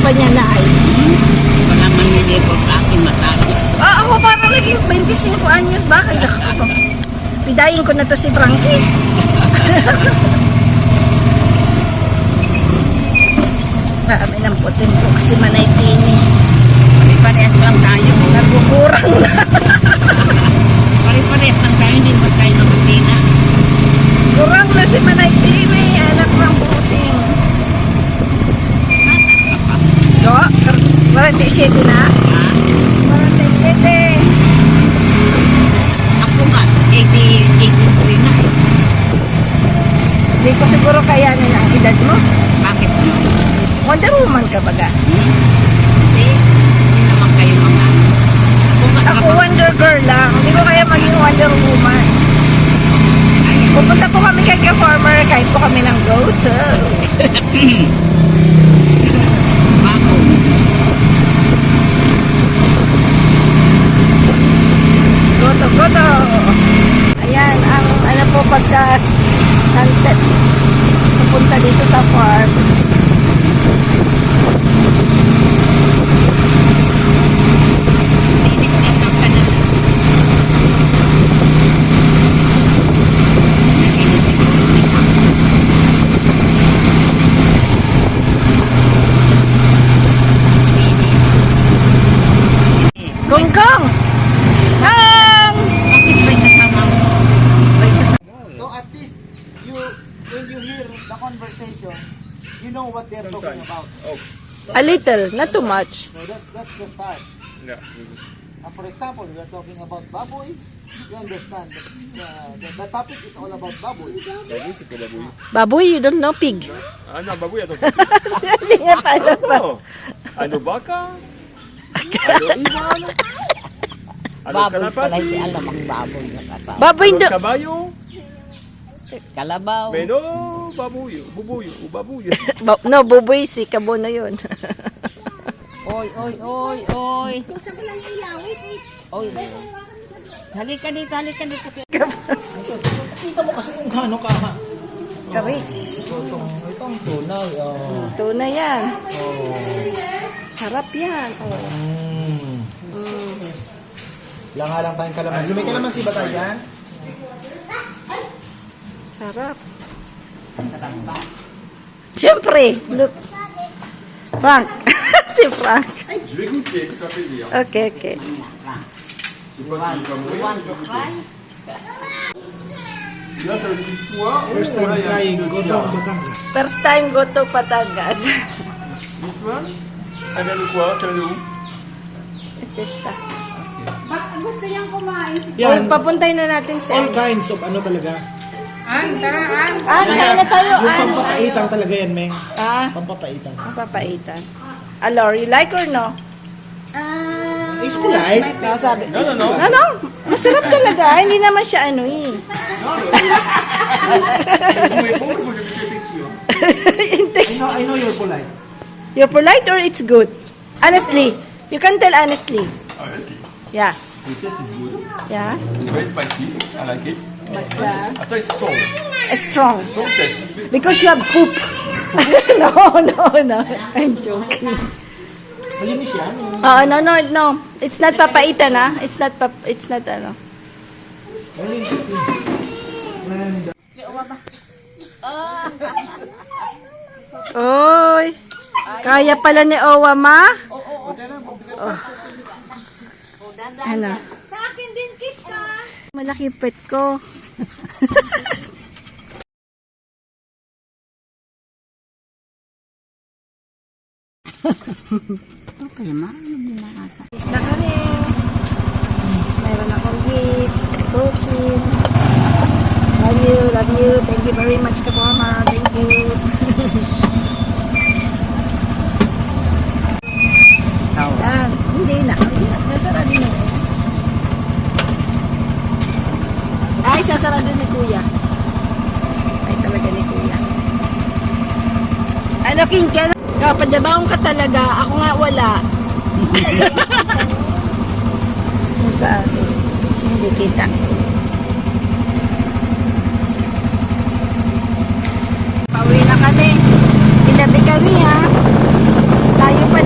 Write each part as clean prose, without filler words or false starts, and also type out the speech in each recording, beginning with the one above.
pa niya na ay. Wala maniligo sa akin matalo. Ako parang naging 25 anyos. Bakit ako? Pidayin ko na to si Frankie. Marami ng putin po kasi Manaytini. Pare-parehas lang tayo. Nagkukurang na. Pare-parehas lang tayo. Hindi mo tayo nabutina. Kurang na si Manaytini. Anak ng puting. Yo, 47 na? Ha? 47. Ako nga, 83 na eh. Hindi ko siguro kayanin ang edad mo. Bakit naman? Wonder Woman ka baga? Hindi. Hindi naman kayo mga... Ako Wonder Girl lang. Hindi ko kaya maging Wonder Woman. Pupunta po kami kay Farmer. Kahit po kami ng goat. Ako. Goto, goto. Ayan, ang ano po pagka sunset. Pupunta dito sa farm. Linis niya ka na. Nalinis siguro niya. Linis. Kong Kong! Kong! Bakit ba'y kasama mo? Ba'y kasama? So at least when you hear the conversation, you know what they're talking about. A little, not too much. So that's the start. Yeah. For example, we are talking about baboy. You understand the topic is all about baboy. Baboy, c'est quoi baboy? Baboy, you don't know pig. Ah non, baboy, attends. Hindi nga pala pa. Ano? Ano baka? Ano ibon? Ano Baboy pala hindi kalapati? alam ang baboy na kasama. Baboy, Ano do. kabayo? Kalabaw. Meno, babuyo, bubuyo, babuyo. No, buboy si Kabo na yun. Oy, oy, oy, oy. Oy. Halika dito, halika dito. Kita mo kasi kung gaano ka. Ka-rich. Itong tunay. Tunay yan. Sarap yan. Lang lang tayong kalamansi. May kalamansi ba tayo dyan? Sarap. Siyempre. Look. Frank. Si Frank. Je vais goûter, ça fait plaisir. Okay, okay. Je sais pas si c'est You want to try? Là, ça veut dire soit. First time Voilà, il y a un trying. petit peu Go de down, viande. go down. First time go to Batangas. This one, ça vient de quoi? Ça vient de où? Testa. Yan. Papuntay na natin si All kinds of ano talaga. kain na tayo. Yung pampapaitan talaga yan, Meng. Pampapaitan. Papapaitan. Alor, you like or no? It's polite. No, sabi. No, no, no. No, no. Masarap talaga. Hindi naman siya ano eh. Vous pouvez pas, il faut que je me texture. In text. I know you're polite. You're polite or it's good? Honestly. You can tell honestly. Ah, est-ce que Yeah. the taste is good? Yeah. It's very spicy. I like it. Attends, it's strong. It's strong. Strong taste. Because you have poop. No, no, no. I'm joking. Malinis yan. No, no, no. It's not papaitan, ah. It's not ano. Oy. Kaya pala ni Owa, ma? Oh. Ano? Sa akin din, kiss ka. Malaki pet ko. Okay, ma. Is na kami. Mayroon akong gift. Cooking. Love you, love you. Thank you very much, Kapama. Thank you. Yan. Hindi na. Nasarado na. Ay, sasarado ni Kuya. Ay, talaga ni Kuya. Ano, King Ken? Kapadabaong ka talaga. Ako nga wala. Sa akin. Hindi kita. Pauwi na kami. Ilabi kami ha. Tayo pa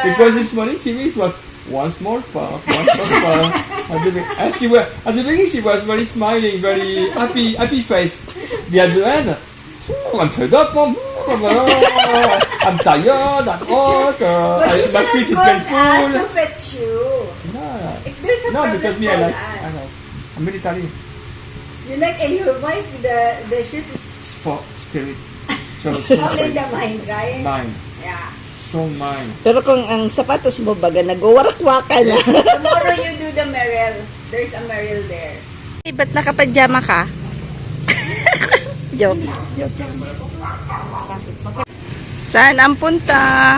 because this morning TV was one small part, one small part. And at the beginning she was very smiling, very happy face. But at the end, I'm fed up, Mom. I'm tired, I'm hot, my feet is painful. to fetch you. Yeah. If there's a No, problem, because me, call I us. know. I'm military. You like, and your wife, the shoes is Sport, spirit. So, only the mind, right? Mine. Yeah. So mine. Pero kung ang sapatos mo baga nagwarak-wakan na. Tomorrow you do the Merrell. There's a Merrell there. Ba't nakapadyama ka? Joke. Saan ang punta?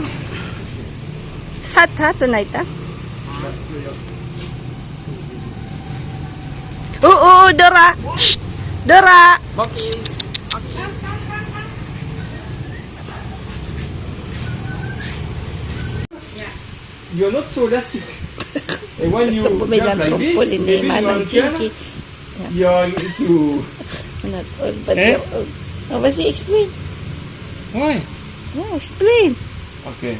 Sat ha, tonight ha? Oo, Dora! Shh! Dora! You're not so elastic. And when you jump Pumilang like this, tungkol, hindi maybe man you're ang on piano, chinky. you're into... Not all, but Eh? they're all. Oh, but explain. Why? Yeah, explain. Okay.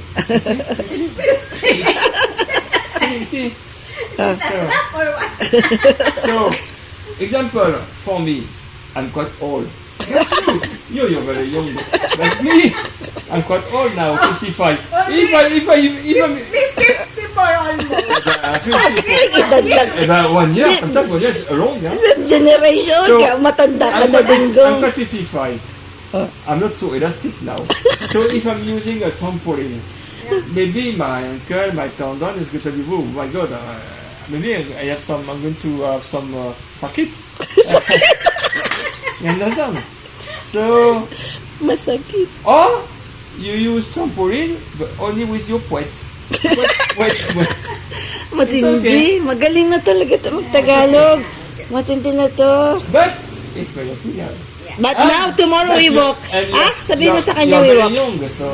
See. Or what? So, example for me, I'm quite old. Not you. You're very young. Like me, I'm quite old now, 55. If I'm 50 for almost. 54, about 1 year, sometimes 1 year is long, yeah? Generation So, ka, matanda ka I'm na quite dinggong. 55. I'm not so elastic now. So if I'm using a trampoline, maybe my ankle, my tendon is going to be, oh my god, maybe I have some, I'm going to have some circuits. You understand? So, Masakit. or you use trampoline, but only with your poet. Wait. Matindi. okay. Magaling na talaga ito mag-Tagalog. Matindi na to. But, it's very opinion. But now, tomorrow we walk. Sabi mo sa kanya we you're walk. very young, so...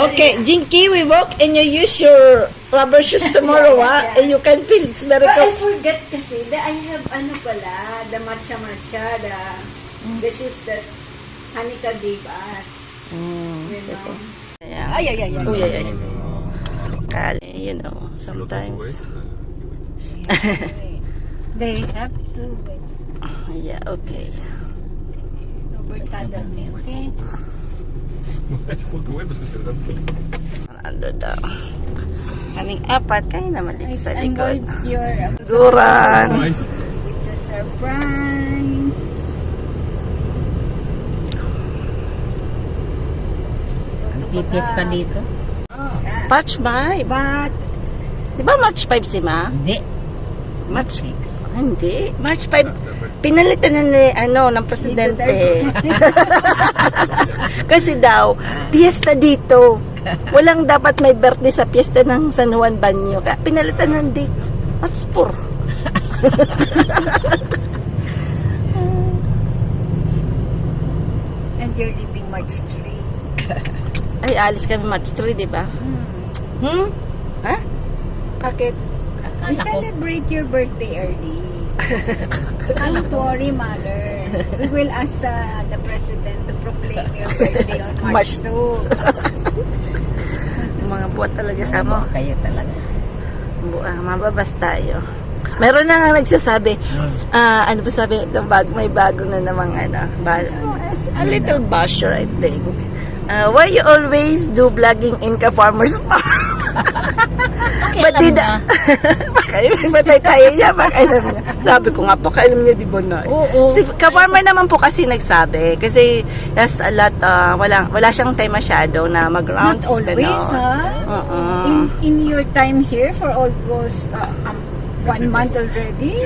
Okay, Jinky, we walk and you use your rubber shoes tomorrow, and you can feel it's very But I comfortable. forget kasi that I have ano pala, the matcha, the shoes that Hanika gave us. You know? Ay. Uy, ay. Kali, you know, sometimes. They have to Yeah, okay. overcuddle me, okay? Ano daw? Kaming apat, kayo naman dito sa I'm likod. going your Duran. Nice. it's a surprise. Pipista dito? March 5. But Di ba March 5 si Ma? Hindi. March 6. Hindi. March 5. Pinalitan na ni, ng presidente. Kasi daw, piyesta dito. Walang dapat may birthday sa piyesta ng San Juan Banyo. Kaya pinalitan ng date. What's for? and you're leaving March 3. Ay, alis kami March 3, di ba? Ha? Bakit? We celebrate your birthday early. Don't worry, Mother. We will ask the President to proclaim your birthday on March 2. Mga buwan talaga kamo. Kayo talaga. Mababas tayo. Meron na nga nagsasabi, ano ba sabi, may bago na namang a little basher, I think. Why you always do vlogging in Ka-Farmer's Farm? Ba't di na? Patay tayo niya, pakailam niya. Sabi ko nga, pakailam niya, di ba na? Oo. Si Ka-Farmer naman po kasi nagsabi, kasi there's a lot, wala siyang time masyado na mag-rounds. Not always, In your time here for almost 1 month already?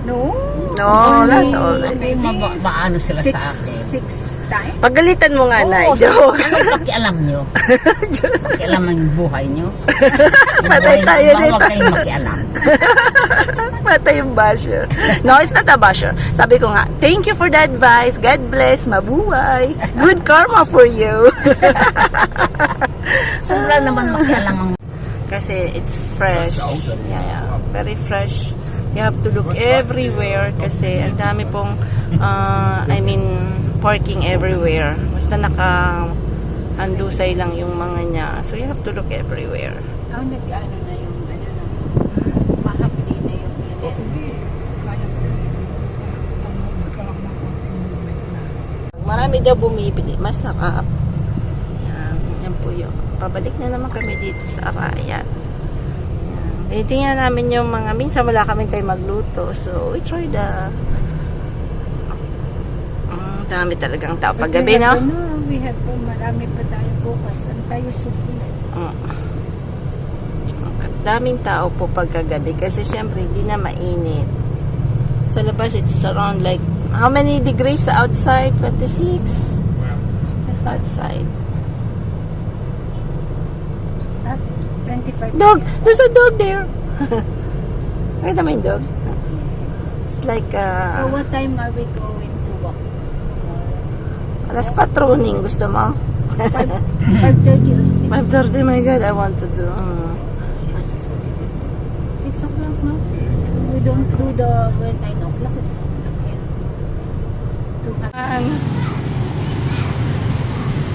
No? No, not always. May maano sila sa akin. 6 times? Pagalitan mo nga na, Oo, joke. Pakialam nyo. Pakialam ang buhay nyo. Patay tayo Huwag dito. kayong makialam. Patay yung basher. No, it's not a basher. Sabi ko nga, thank you for the advice. God bless. Mabuhay. Good karma for you. Sobra naman makialam ang Kasi it's fresh. Yeah. Very fresh. You have to look everywhere kasi ang dami pong, parking everywhere. Basta handusay lang yung mga niya. So you have to look everywhere. Nag-ano na yung ano na. Mahapdi na yung Marami daw bumibili. Masarap. Yan po yun. Pabalik na naman kami dito sa Arayan. Tingnan namin yung mga, minsan wala kami tayo magluto. So, we try the dami talagang tao paggabi, no? We have marami pa tayo bukas. Ang tayo sukulat. Daming tao po pagkagabi kasi syempre hindi na mainit. Sa labas, it's around like, how many degrees outside? 26? Outside. 25. Dog! There's a dog there! Nakita mo yung dog? It's like, So what time are we going to walk? alas 4 ning. Gusto mo? 5:30 or 6? 5:30, my God, I want to do. 6 o'clock, no? We don't do the 9 o'clock.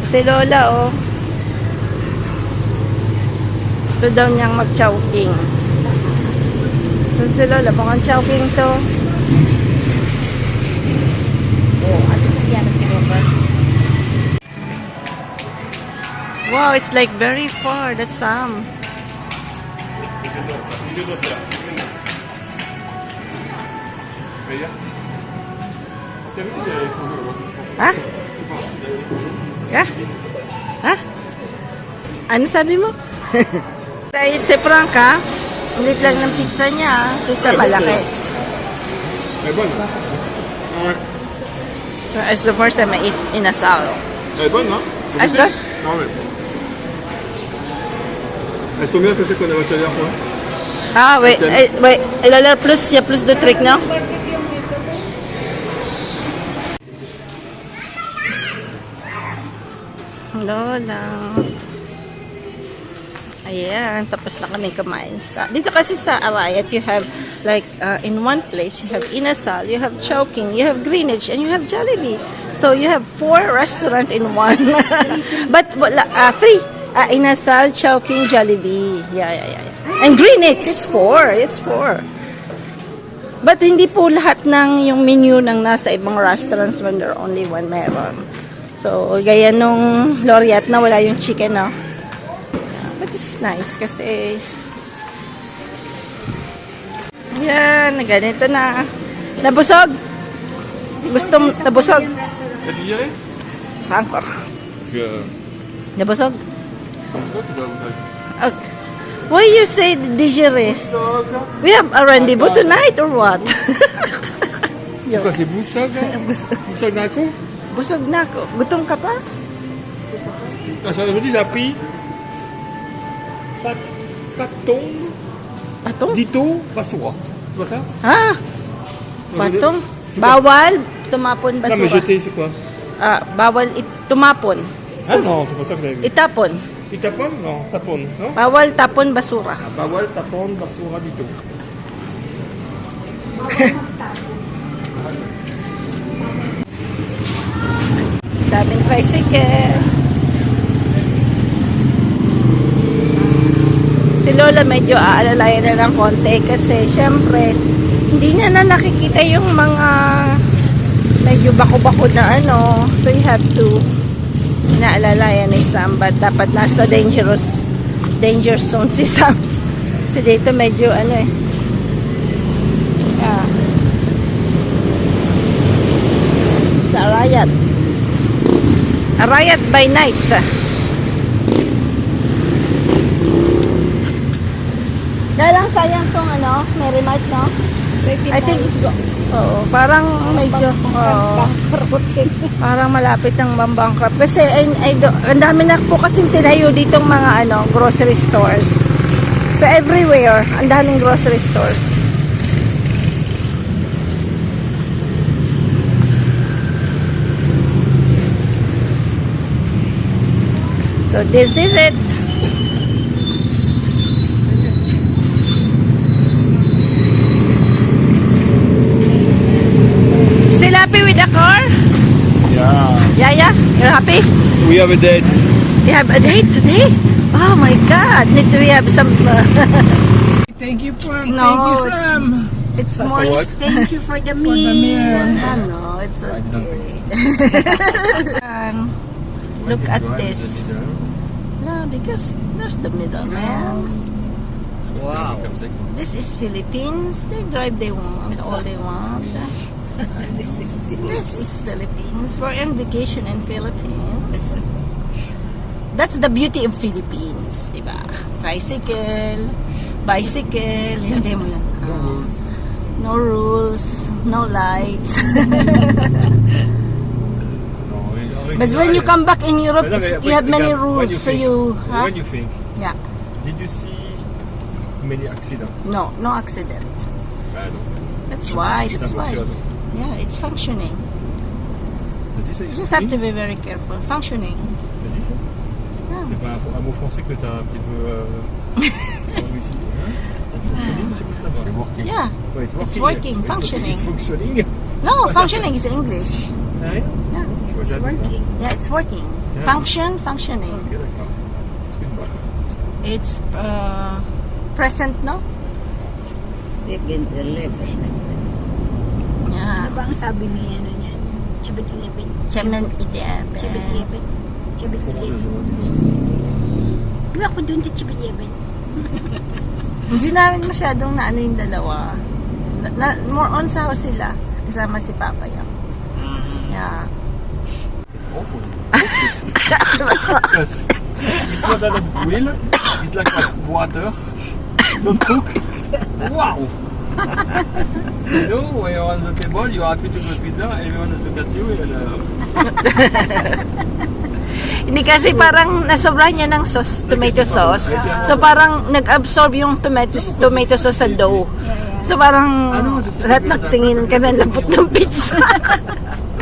Si Lola, oh. Gusto daw niyang mag-chowking. So, si Lola, mukhang chowking to. Wow, it's like very far. That's Sam. Ha? Yeah? Ha? Ano sabi mo? Dahil si Frank, ha? Ulit lang ng pizza niya. So, sa malaki. Elle est bonne. Ouais. So, it's the first time I eat in a sal. Elle est bonne, hein? Est-ce que? Non, mais. Elles sont bien que celles qu'on a reçues la dernière fois. Ah, wait. Wait. Il a l'air plus, il y a plus de trucs, non? Lola. Ayan, tapos na kami kumain sa... Dito kasi sa Arayat, you have like, in one place, you have Inasal, you have Chowking, you have Greenwich, and you have Jollibee. So, you have 4 restaurants in one. But, 3. Inasal, Chowking, Jollibee. Yeah. And Greenwich, it's 4. It's 4. But, hindi po lahat ng yung menu ng nasa ibang restaurants when there only one meron. So, gaya nung Laureate na wala yung chicken, no? But it's nice kasi yan, ganito na. Nabusog? Gusto mo, nabusog? T'as digéré? Encore. Parce que. Nabusog? Ça, c'est pas vous. Okay. Why you say digere? We have a rendezvous tonight or what? Quoi, c'est boussog? Boussog d'un coup? Busog na ako. Gutom ka pa? Aujourd'hui, j'ai appris. Patong. Patong? Dito, basura. C'est pas ça? Ah! Patong? C'est quoi? Bawal tumapon Non, mais basura. jeter, c'est quoi? Bawal tumapon. Ah non, c'est pas ça que j'avais vu. Itapon. Il tapone? Non, tapone, non? Bawal tapon basura. Bawal, tapone, basura, dito. Daming tricycle. Si Lola medyo aalalayan na ng konti kasi syempre hindi niya na nakikita yung mga medyo bako-bako na ano. So you have to inaalalayan ni Sam, but dapat nasa danger zone si Sam. Kasi dito medyo ano eh. Yeah. Sa Arayat. Arayat by night. Dahil lang sayang tong ano, Merrimart, no? I think it's go. Oo, parang medyo parang malapit ng bankrupt kasi ang dami na po kasing tinayo ditong mga ano, grocery stores. So everywhere, ang daming grocery stores. So this is it. Still happy with the car? Yeah. Yeah, you're happy? We have a date. You have a date today? Oh my God! Need to have some. Thank you, Pam. No, Thank you, it's- Sam. It's more. what? Thank you for the For the meal. meal. No, it's I don't okay. Look at this. Wow. No, because there's the middleman. This is Philippines. They drive they want, all they want. This is Philippines. We're on vacation in Philippines. That's the beauty of Philippines, diba? Tricycle, bicycle, hindi mo yan. No rules, no lights. But when you come back in Europe, you have many rules, so you... Huh? When you think, Yeah. did you see many accidents? No accident. Ah, non. That's why. Ça That's why. fonctionne. Yeah, it's functioning. T'as dit ça, You just have to be very careful. Functioning. T'as dit ça? Yeah. C'est pas un mot français que t'as un petit peu ici. Functioning, je sais pas ça. C'est working. Yeah. Ouais, it's It's working. working, Ouais, functioning. It's functioning. No, functioning is English. Ah, rien? Yeah. Tu vois, j'ai appris ça. Yeah, it's working. Yeah. Functioning. Ok, d'accord. Excuse-moi. It's present, no? Even 11. Yeah. Ano ba ang sabi ni ano niyan? Chabit 11. Chairman Chabit 11. Chabit 11. Doon ako dun sa Chabit 11. Hindi namin masyadong naano yung dalawa. More on sa house sila. Kasama si Papa Yang. Yeah. It's awful. Because it was at a grill. It's like water. Don't cook. Wow. You know, when you're on the table, you're happy to go pizza. Everyone just look at you and. Hindi kasi parang nasobrahan niya ng sauce, tomato sauce. So parang nag-absorb yung tomato sauce sa dough. So parang lahat nagtingin kami ang lambot ng pizza.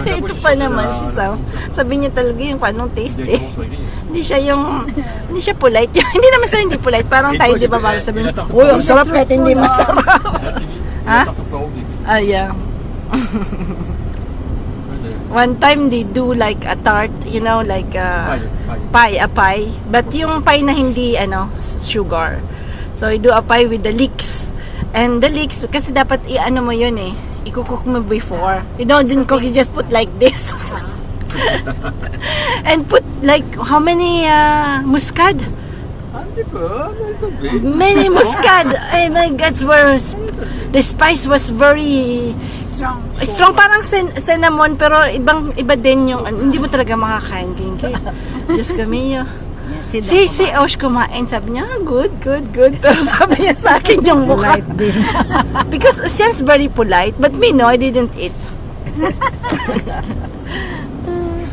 Ito pa naman si Sam. Sabi niya talaga yung panong taste eh. Hindi siya polite. Hindi naman sa hindi polite. Parang tayo di ba parang sabi niya, uy, ang sarap kahit hindi masarap. Ha? Ah, yeah. One time they do like a tart, you know, like a pie. But yung pie na hindi, sugar. So, you do a pie with the leeks. And the leeks, kasi dapat i-ano mo yun eh. I-cook mo before. You didn't cook, you just put like this. And put like, how many muscad? Many muscad. And my God's worse. The spice was very strong, parang cinnamon, pero iba din yung, hindi mo talaga makakain. Diyos kami yun. Si Osh kumain, sabi niya, good. Pero sabi niya sa akin yung mukha. Because Ocean's very polite, but me, no, I didn't eat.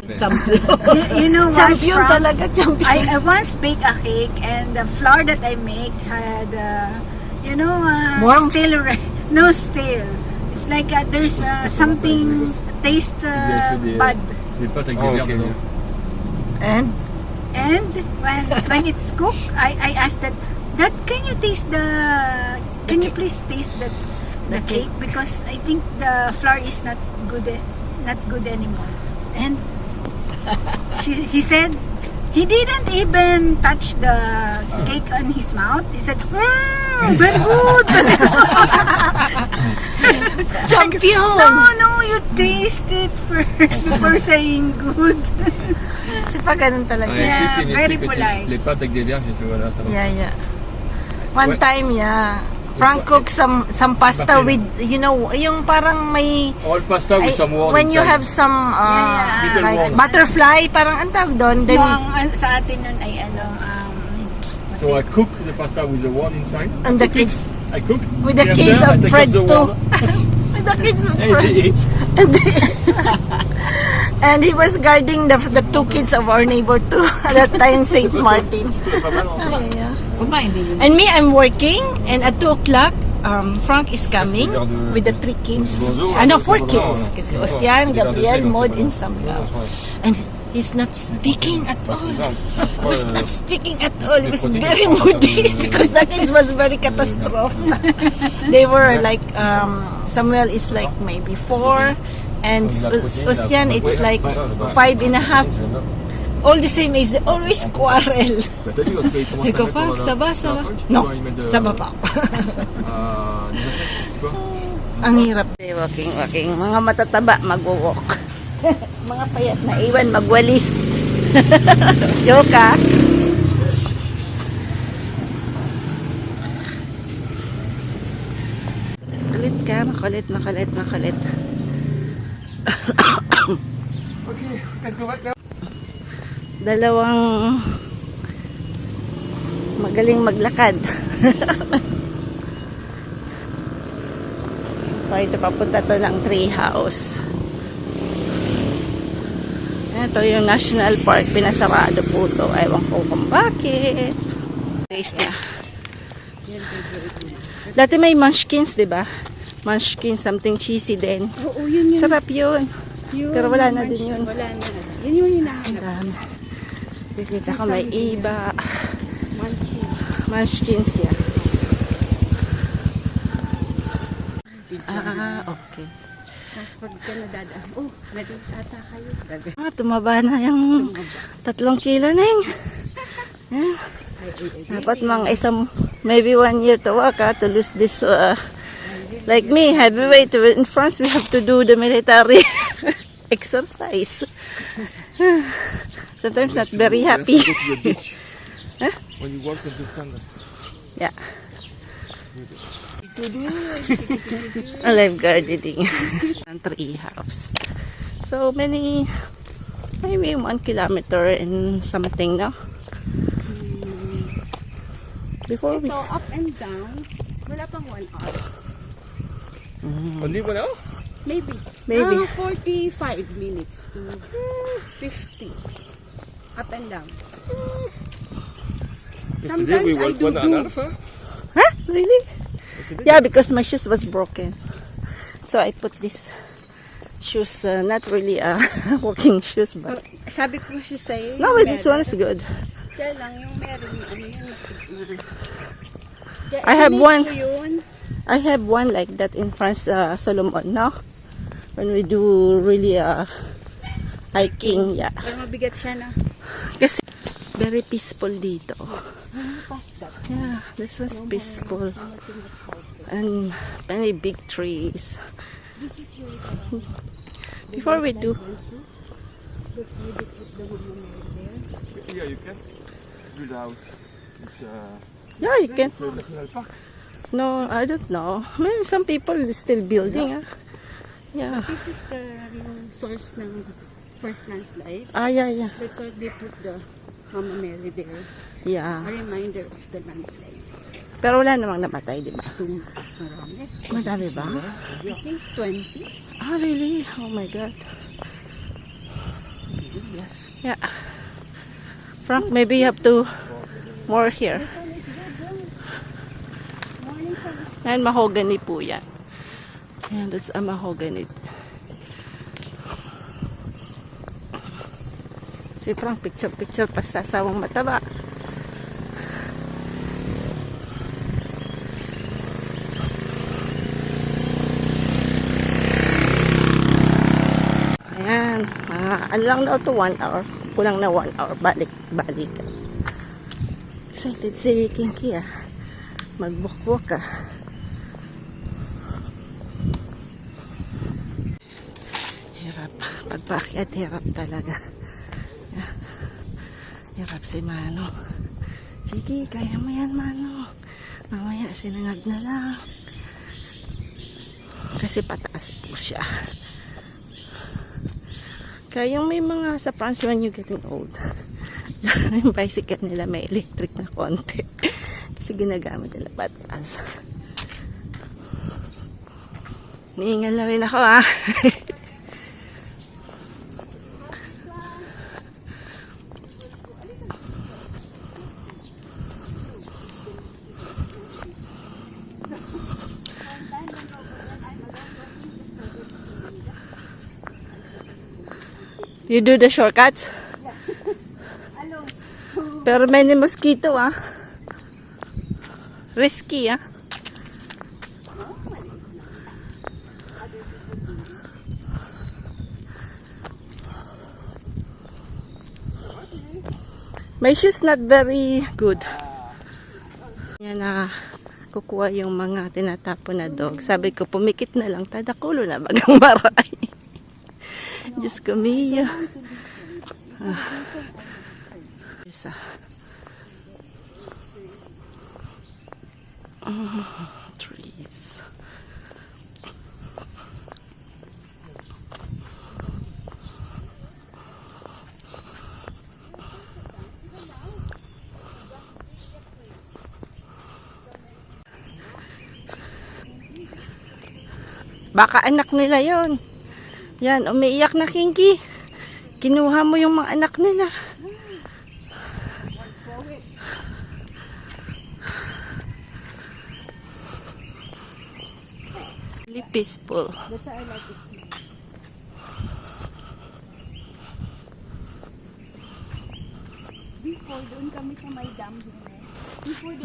You know what? Champion Frank? talaga, champion. I once baked a cake and the flour that I made had, Worms? no stale. It's like there's something taste bad. Des pâtes avec des verres dedans. And when it's cooked, I asked that can you please taste the cake, because I think the flour is not good anymore. And he said he didn't even touch the cake on his mouth. He said, very good. champion! No, you taste it first before saying good. Kasi pa ganun talaga. Yeah, very polite. Les pâtes avec des verres, et tout, voilà, ça va. Yeah. One time, Frank cooked some pasta with, yung parang may... All pasta with some water when you inside. have some Little like worm. butterfly, parang ang tawag doon. Then, Sa atin nun ay So I cook the pasta with the worm inside. and the kids, I cook. with the and kids then I of take Fred off the too. worm. With the kids of And Fred. they eat. And he was guarding the two kids of our neighbor too at that time, St. Martin. C'est pas mal ensemble. Yeah. And me, I'm working, and at 2 o'clock, Frank is coming with the 3 kids. No, 4 kids. Kasi Ocean, Gabriel, Maud, and Samuel. And he's not speaking at all. He was not speaking at all. He was very moody because the kids was very catastrophic. They were like, Samuel is like maybe 4, and Ocean it's like 5.5. all the same age, they always quarrel. Bah, t'as vu, quand il commence Les à copains, mettre ça va, ça va? tu peux Non, voir, il met de- ça va pas. des insectes, tu vois. Ang hirap. Walking. Mga matataba, mag-walk. Mga payat na iwan, magwalis. Joke ah. Kulit ka, makulit. Okay, we can go back now. Dalawang magaling maglakad. Ito papunta to ng tree house. Ito yung National Park. Pinasarado po to. Ewan ko kung bakit. Taste na. Dati may munchkins, di ba? Munchkins, something cheesy din. Oo, yun yun. Sarap yun. Yun, Pero wala na din yun. Wala na. Yun yung Ang hinahanap. dami. Kikita ko may iba. Munchies. Munchkins yan. Okay. Tapos pag ka nadadaan, nadadata kayo. Tumaba na yung 3 kilo na yun. Yeah. Dapat mga maybe 1 year to work to lose this. Like me, heavyweight. In France, we have to do the military exercise. Sometimes not very happy. Go to the beach. Huh? When you walk into thunder. Yeah. A lifeguarding. Ang tree house. So many, maybe 1 kilometer and something, no? Before we... So, up and down, wala pang 1 hour. Only 1 hour? Maybe. Maybe. 45 minutes to 50. Up and down. Yesterday we Sometimes I walked do 1 hour, huh? Huh? Really? Yeah, because my shoes was broken. So I put this shoes, not really walking shoes, but... Sabi ko kasi sa'yo, No, but this one is good. Kaya lang yung meron, ano yun, I have one. Yun. I have one like that in France, Solomon, no? When we do really hiking, yeah. Pero mabigat siya na. Kasi very peaceful dito. Past that. Yeah, this was peaceful. And many big trees. Before we do... Yeah, you can. Without. It's Yeah, you can. national park. No, I don't know. Maybe some people is still building. Yeah. This is the source ng first landslide. Yeah. That's why they put the Mama Mary there. Yeah. A reminder of the landslide. Pero wala namang namatay, di ba? Marami. Madami ba? I think 20. Ah, really? Oh my God. Yeah. Frank, maybe you have to more here. Yan, mahogany po yan. Yan, that's a mahogany. Si Frank, picture pa sa sawang mataba. Ayan, ano lang daw to 1 hour. Kulang na 1 hour. Balik. Excited si Kinky Magbukwak Hirap. Pagpakyat, hirap talaga. Hirap si Mano. Sige, kaya mo yan, Mano. Mamaya, sinangag na lang. Kasi pataas po siya. Kaya yung may mga sa France when you getting old, yung bicycle nila may electric na konti. Kasi ginagamit nila pataas. Niingal na rin ako You do the shortcuts? Pero may mosquito Risky My shoes not very good. Yan na kukuha yung mga tinatapon na dog. Sabi ko, pumikit na lang. Tadakulo na bagang maray. Diyos ko, Mia. Isa. Trees. Baka anak nila yon. Yan, umiiyak na Kinky. Kinuha mo yung mga anak nila. Really peaceful. Before, doon kami sa may dam.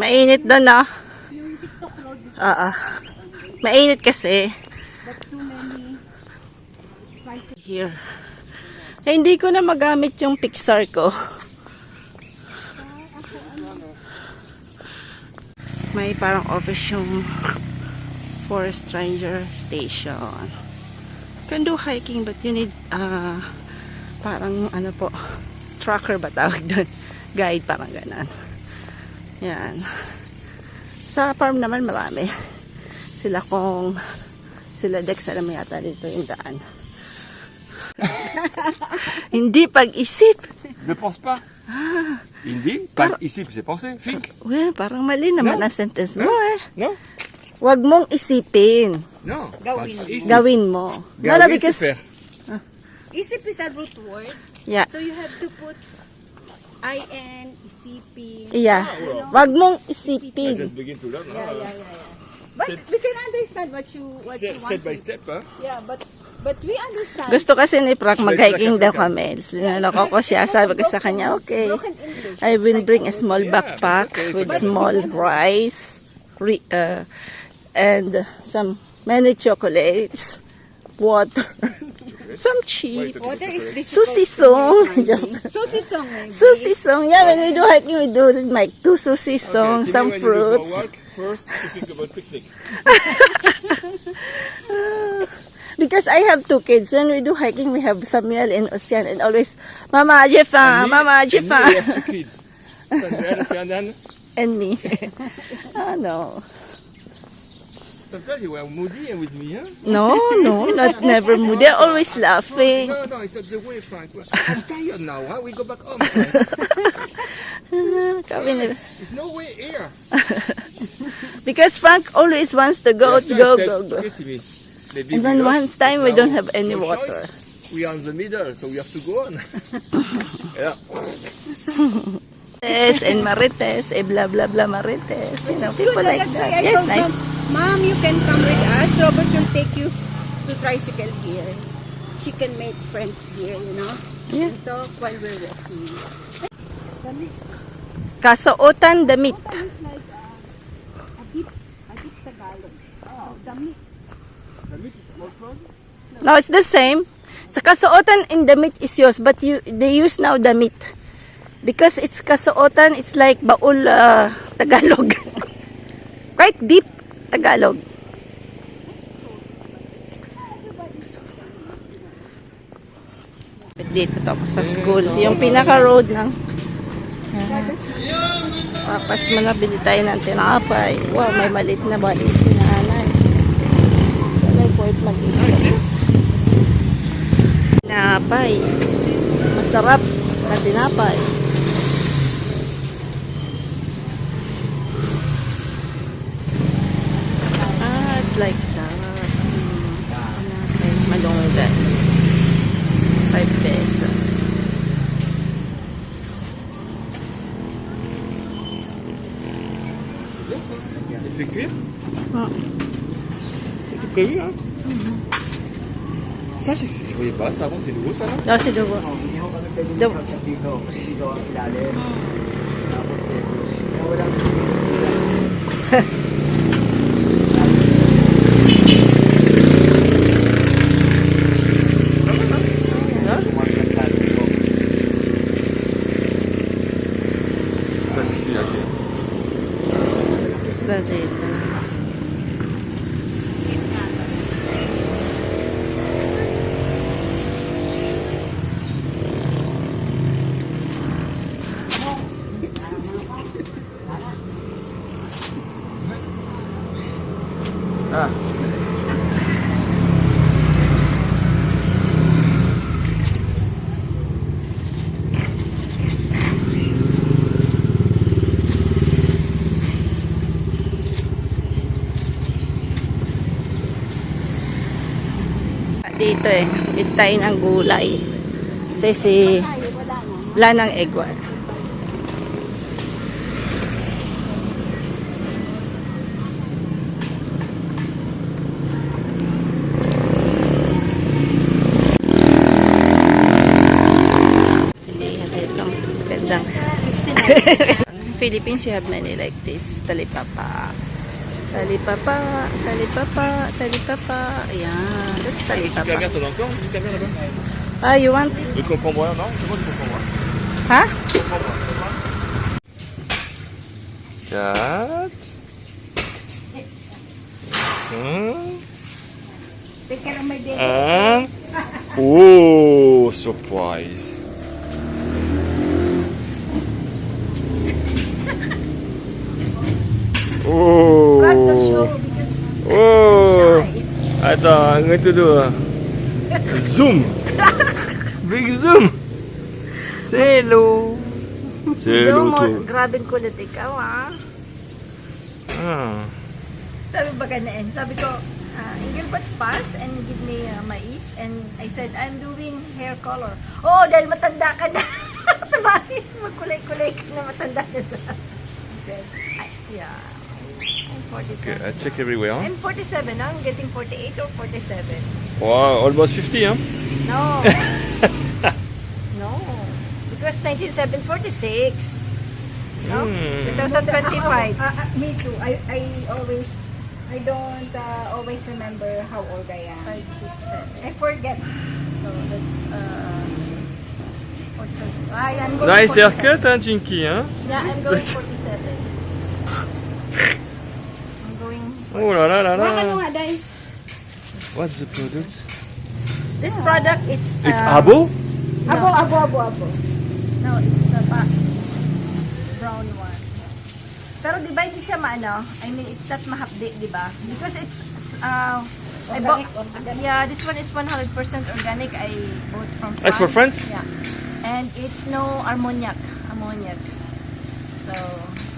Mainit doon, no? Mainit kasi. But too many Here. Eh, hindi ko na magamit yung Pixar ko. May parang office yung Forest Ranger Station. You can do hiking but you need parang ano po, tracker ba tawag doon? Guide, parang ganan. Yan. Sa farm naman marami. Sila Dex, alam mo yata dito yung daan. Hindi pag-isip. Ne pense pas. Hindi? Pas ici, c'est penser. Think. Well, parang mali naman No. ang sentence mo eh. Non? Huwag mong isipin. Non. Gawin. Pas ici. Gawin mo. No, no, Gawin, because, c'est faire. Isip is a root word. yeah. So you have to put I-N, isipin. Yeah. Huwag mong I isipin. just begin to learn. But we can understand what you want. Step by step. Huh? Yeah, but we understand. Gusto kasi ni Frank mag-hiking daw kami. Sinaloko ko siya. Sabi ko sa kanya, okay. Broken English. I will bring a small Yeah, backpack but it's okay. with small rice and some many chocolates, water, some cheese, Water is difficult. susisong. Susisong maybe. Susisong. Yeah, when we do hiking, we do like 2 susisong, Okay, some when you go for a fruits. walk, first, you think about picnic. Because I have 2 kids. When we do hiking, we have Samuel and Ocean and always, Mama Jefa, Mama And me, Jefa. I have 2 kids. Sometimes And me. Oh, no. you were moody and with me, huh? No, not never moody. They're always laughing. No, it's not the way, Frank. I'm tired now, huh? We go back home. Kami nila. There's no way here. Because Frank always wants to go. Maybe And then we one lost, time but we now don't have any no water. choice. We are in the middle, so we have to go on. Yeah. And Marites, blah blah blah Marites. You know, people like That's why that. I Yes, told nice. Mom, you can come with us. Robert will take you to tricycle here. She can make friends here, you know. Yeah. And talk while we're walking. Kasuotan damit. It's like a deep Tagalog. Oh, damit. No, it's the same. Sa kasuotan in damit is yours, but they use now damit. Because it's kasuotan, it's like baul Tagalog. Quite deep Tagalog. Dito tapos sa school. Yung pinaka-road ng papas mo na, bili tayo ng tinapay. Wow, may malit na bali si nanay. Walay point mag-iwas. Tinapay. Masarap na tinapay. It's like that. Malunggan. 5 pesos. Il fait cuire. Ah. C'était prévu, hein? Ça, je voyais pas ça avant, c'est nouveau ça, non? No, si Dugo. Dugo. Ah. Dito bitayin ang gulay. Kasi wala nang egg one. Gandang. Philippines, you have many like this. Talipapa. Talipapa, talipapa, talipapa. Ayan, that's talipapa. encore? Tu caviar là-bas? Ah, you want? Le concombre, non? C'est moi du concombre. Huh? 4. Un. Oh, surprise. Oh. Oh. Attends, I'm going to do a zoom. Big zoom. Say hello. Say hello to. Grabing kulit ikaw, ah. Ah. Sabi ba ganun? Sabi ko, Ingel, but pass and give me mais. And I said, I'm doing hair color. Oh, dahil matanda ka na. Bakit? Magkulay-kulay ka na, matanda na. I said, yeah, I'm 47. Okay, I check everywhere. I'm 47 now. I'm getting 48 or 47. Wow, almost 50, huh? No. No. It was 46. No? 2025. Me too. I don't always remember how old I am. 5, 6, 7. I forget. So that's I'm going Nice 47. haircut, hein, Jinky, hein? Yeah, I'm going 47. I'm going. Oh la la la Ano la. nga, Day? What's the product? This product is. It's abo? Abo. No, it's brown one. Pero di ba hindi siya maano? I mean, it's not mahapdi, di ba? Because it's yeah, this one is 100% organic. I bought from France. That's for France? Yeah. And it's no ammoniac. So,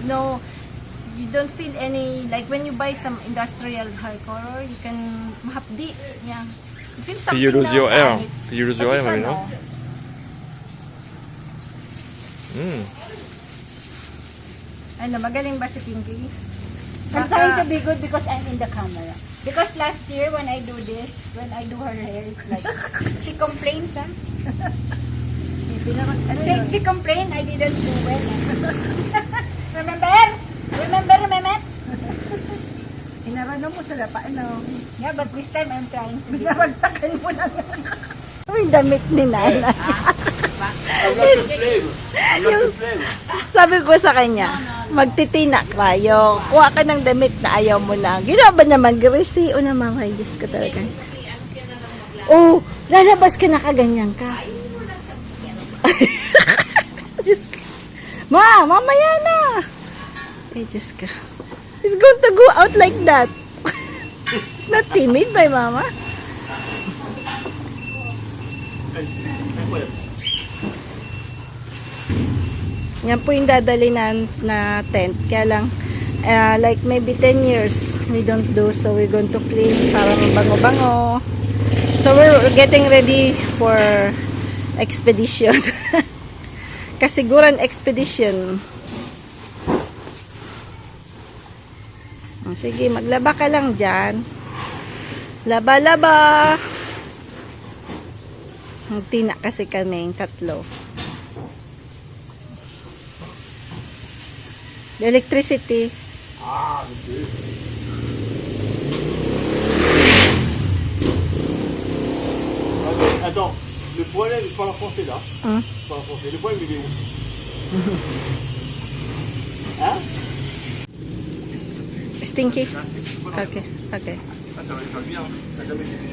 no, you don't feel any, like when you buy some industrial hair color, you can mahapdi. Yeah. You feel something You lose now your sa hair. anit. You lose But your this hair, one, you know? no. Mm. Ano, magaling ba si Pinky? I'm trying to be good because I'm in the camera. Because last year when I do this, when I do her hair, it's like, she complains, huh? She complained I didn't do well. Remember? Remember? Inarano mo sila pa, ano? Yeah, but this time I'm trying to be good. Binabagtakan mo lang. Yung damit ni Nana. I'm not a slave. I'm not a slave. Sabi ko sa kanya, magtitina kayo. Kuha ka ng damit na ayaw mo na. Ginawa ba naman, Gracie? O naman, ay Diyos ko talaga. Oh, lalabas ka na kaganyan ka. Diyos ko. Mamaya na. Ay, Diyos ko. He's going to go out like that. It's not timid by mama. Yan po yung dadali na tent. Kaya lang, like maybe 10 years, we don't do. So we're going to clean para mabango-bango. So we're getting ready for expedition. Kasiguran expedition. Sige, maglaba ka lang dyan. Laba-laba. Magtina kasi kaming tatlo. The electricity. Attends, le problème, je parle en français là. Hein? Je parle en français. Le problème, il est où? Hein? stinky? Okay, okay. Ah, ça va lui faire du bien, hein. Ça n'a jamais été fait.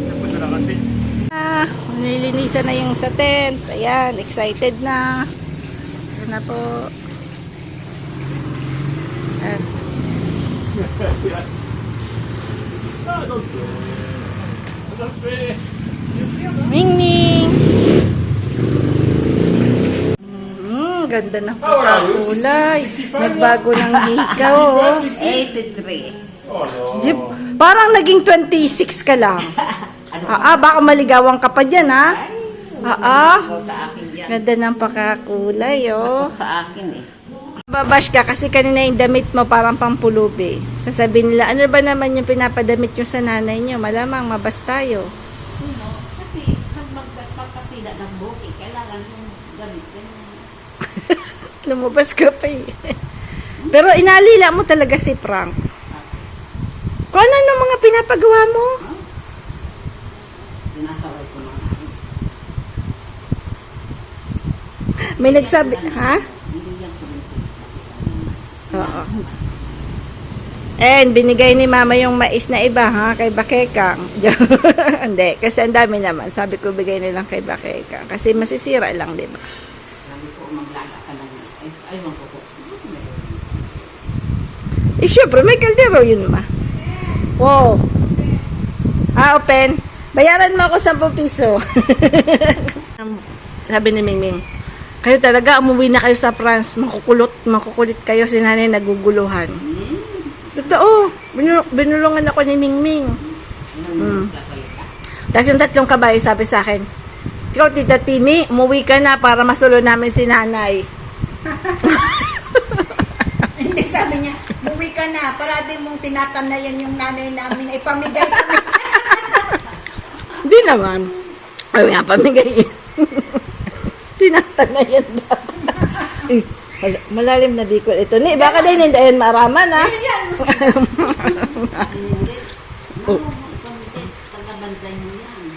Après, je vais la rincer. Nilinisan na yung sa tent. Ayan, excited na. Ayan na po. Ayan. Yes. Ah, don't play. Don't play. Yes, here, no? Ming Ming! Ganda ng How old are you? kulay. 65 Nagbago ng hikaw. Oh. 83. Oh, no. Jeep, parang naging 26 ka lang. Baka maligawan ka pa dyan, ha? Ako sa akin yan. Ganda ng pakakulay, oh. Sa akin eh. Babash ka kasi kanina yung damit mo parang pampulubi. Sasabihin nila, ano ba naman yung pinapadamit nyo sa nanay nyo? Malamang mabas tayo. Kasi pag magpapakapila ng buki, kailangan yung ganit. Lumabas ka pa eh. Pero inalila mo talaga si Frank. Kung ano mga pinapagawa mo? Sinasaway ko na. May nagsabi, ha? Binigyan ko rin Oo. And binigay ni mama yung mais na iba, ha? Kay Bakekang. Hindi, kasi ang dami naman. Sabi ko bigay nilang kay Bakekang. Kasi masisira lang, di ba? Sabi ko, maglaga ka ng aywan ko po. Eh, syempre, may kaldero yun, ma. Wow. Open. Bayaran mo ako 10 piso. Sabi ni Mingming, kayo talaga, umuwi na kayo sa France. Makukulit kayo, si nanay naguguluhan. Totoo. Binulungan ako ni Mingming. Tapos yung 3 kabayo sabi sa akin, ikaw, Tita Tini, umuwi ka na para masulo namin si nanay. Hindi, sabi niya, buwi ka na, parati mong tinatanayan yung nanay namin, ay pamigay kami. Hindi naman. Ay nga, pamigay. Tinatanayan ba? Eh, malalim na bikol ito. Ni, baka din hindi ayan maaraman, ha? Oh.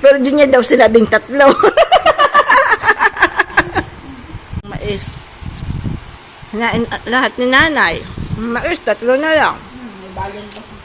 Pero di niya daw sinabing 3. Mais. Hinain lahat ni nanay. Mais, 3 na lang. May bayan pa sa